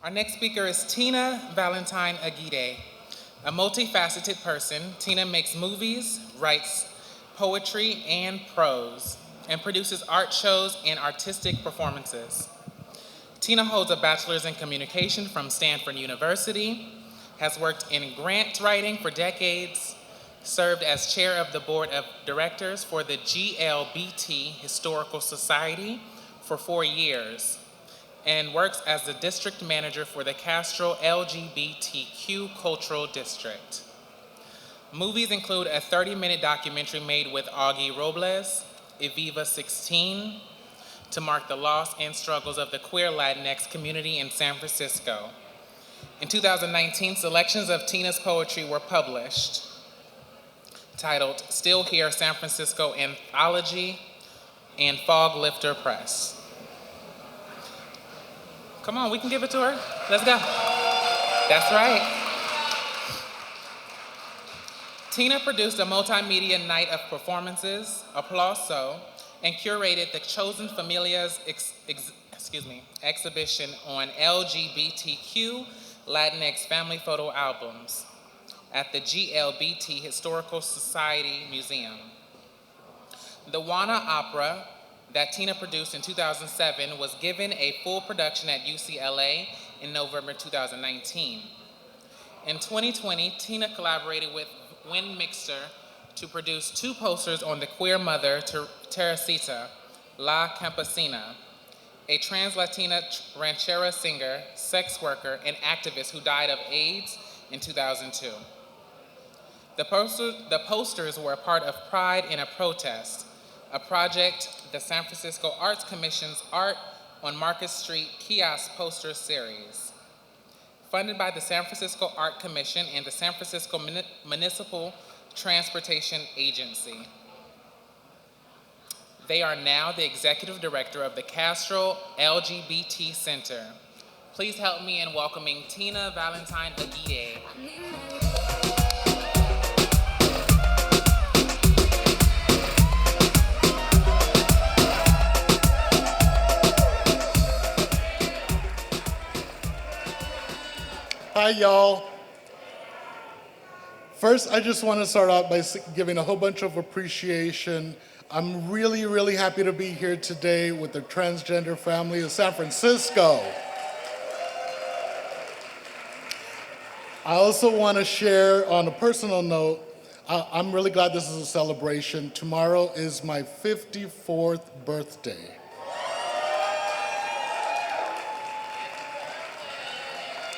Our next speaker is Tina Valentin Aguirre. A multifaceted person, Tina makes movies, writes poetry and prose, and produces art shows and artistic performances. Tina holds a bachelor's in communication from Stanford University, has worked in grant writing for decades, served as chair of the board of directors for the GLBT Historical Society for 4 years, and works as the district manager for the Castro LGBTQ Cultural District. Movies include a 30-minute documentary made with Augie Robles, Eviva 16, to mark the loss and struggles of the queer Latinx community in San Francisco. In 2019, selections of Tina's poetry were published, titled Still Here San Francisco Anthology and Fog Lifter Press. Come on, we can give it to her. Let's go. That's right. Tina produced a multimedia night of performances, Applauso, and curated the Chosen Familias exhibition on LGBTQ Latinx family photo albums at the GLBT Historical Society Museum. The Wana Opera that Tina produced in 2007 was given a full production at UCLA in November 2019. In 2020, Tina collaborated with Win Mixter to produce 2 posters on the queer mother, Teresita, La Campesina, a trans-Latina ranchera singer, sex worker, and activist who died of AIDS in 2002. The posters were a part of Pride in a Protest, a project the San Francisco Arts Commission's Art on Market Street kiosk poster series, funded by the San Francisco Art Commission and the San Francisco Municipal Transportation Agency. They are now the executive director of the Castro LGBT Center. Please help me in welcoming Tina Valentin Aguirre. Hi, y'all. First, I just want to start out by giving a whole bunch of appreciation. I'm really, really happy to be here today with the transgender family of San Francisco. I also want to share on a personal note, I'm really glad this is a celebration. Tomorrow is my 54th birthday.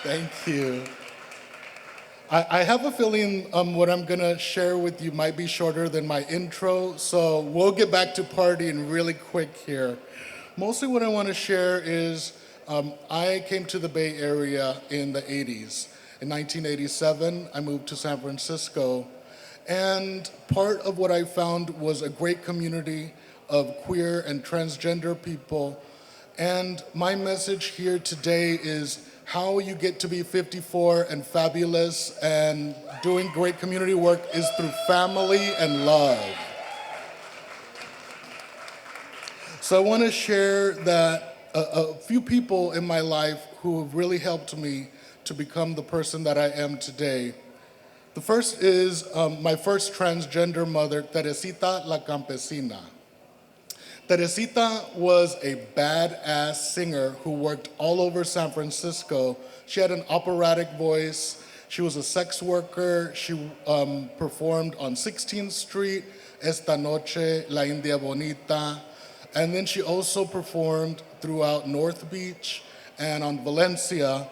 Thank you. I have a feeling what I'm gonna share with you might be shorter than my intro, so we'll get back to partying really quick here. Mostly what I wanna share is I came to the Bay Area in the 80s. In 1987, I moved to San Francisco, and part of what I found was a great community of queer and transgender people. And my message here today is how you get to be 54 and fabulous and doing great community work is through family and love. So I want to share that a few people in my life who have really helped me to become the person that I am today. The first is my first transgender mother, Teresita La Campesina. Teresita was a badass singer who worked all over San Francisco. She had an operatic voice. She was a sex worker. She performed on 16th Street, Esta Noche, La India Bonita. And then she also performed throughout North Beach and on Valencia.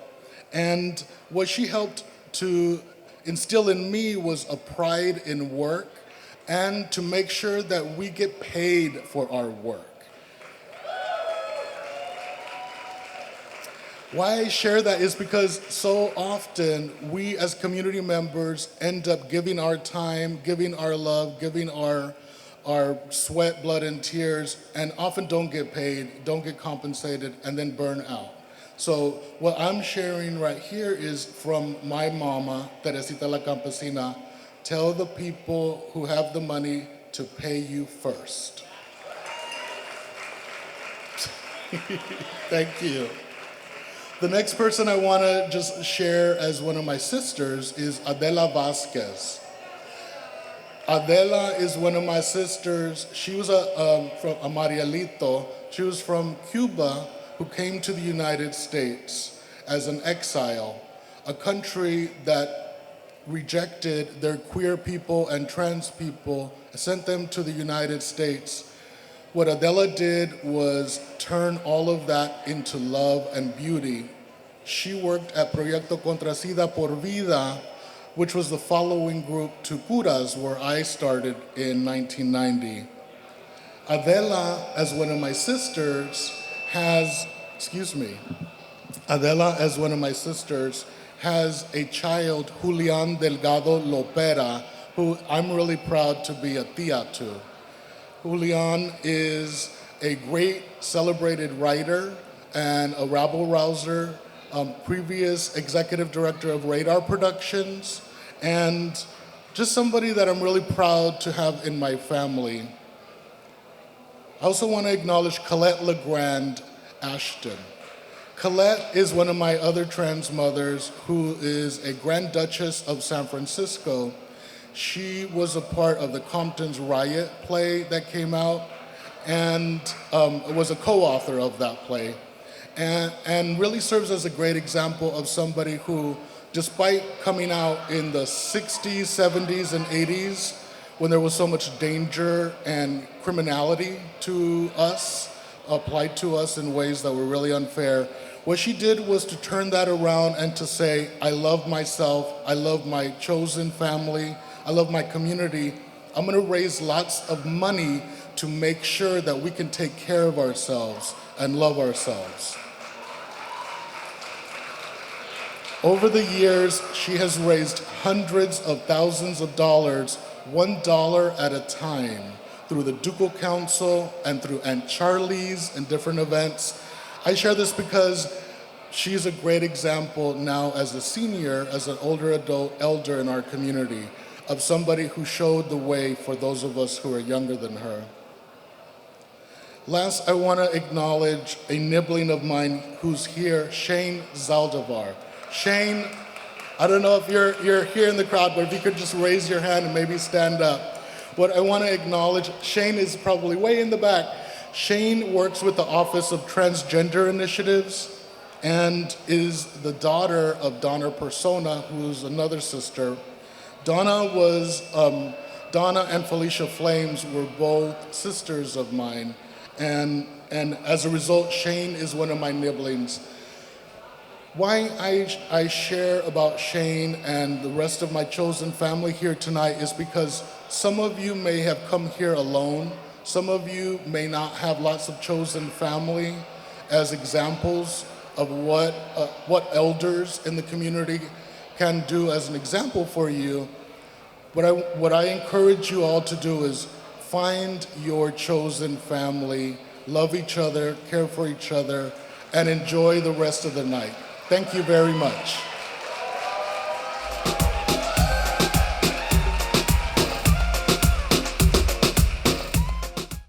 And what she helped to instill in me was a pride in work and to make sure that we get paid for our work. Why I share that is because so often we as community members end up giving our time, giving our love, giving our sweat, blood, and tears, and often don't get paid, don't get compensated, and then burn out. So what I'm sharing right here is from my mama, Teresita La Campesina. Tell the people who have the money to pay you first. Thank you. The next person I want to just share as one of my sisters is Adela Vasquez. Adela is one of my sisters. She was from a Marielito. She was from Cuba who came to the United States as an exile, a country that rejected their queer people and trans people, sent them to the United States. What Adela did was turn all of that into love and beauty. She worked at Proyecto Contra SIDA por Vida, which was the following group to Curas, where I started in 1990. Adela, as one of my sisters, Adela, as one of my sisters, has a child, Julian Delgado Lopera, who I'm really proud to be a tia to. Julian is a great celebrated writer and a rabble-rouser, previous executive director of Radar Productions, and just somebody that I'm really proud to have in my family. I also want to acknowledge Colette LeGrand Ashton. Colette is one of my other trans mothers who is a Grand Duchess of San Francisco. She was a part of the Compton's Riot play that came out and was a co-author of that play. And really serves as a great example of somebody who, despite coming out in the 60s, 70s, and 80s, when there was so much danger and criminality to us, applied to us in ways that were really unfair, what she did was to turn that around and to say, I love myself, I love my chosen family, I love my community. I'm gonna raise lots of money to make sure that we can take care of ourselves and love ourselves. Over the years, she has raised hundreds of thousands of dollars, $1 at a time, through the Ducal Council and through Aunt Charlie's and different events. I share this because she's a great example now as a senior, as an older adult elder in our community, of somebody who showed the way for those of us who are younger than her. Last, I want to acknowledge a nibbling of mine who's here, Shane Zaldivar. Shane, I don't know if you're here in the crowd, but if you could just raise your hand and maybe stand up. What I want to acknowledge, Shane is probably way in the back. Shane works with the Office of Transgender Initiatives and is the daughter of Donna Persona, who's another sister. Donna and Felicia Flames were both sisters of mine, and as a result, Shane is one of my nibblings. Why I share about Shane and the rest of my chosen family here tonight is because some of you may have come here alone. Some of you may not have lots of chosen family as examples of what elders in the community can do as an example for you. What I encourage you all to do is find your chosen family, love each other, care for each other, and enjoy the rest of the night. Thank you very much.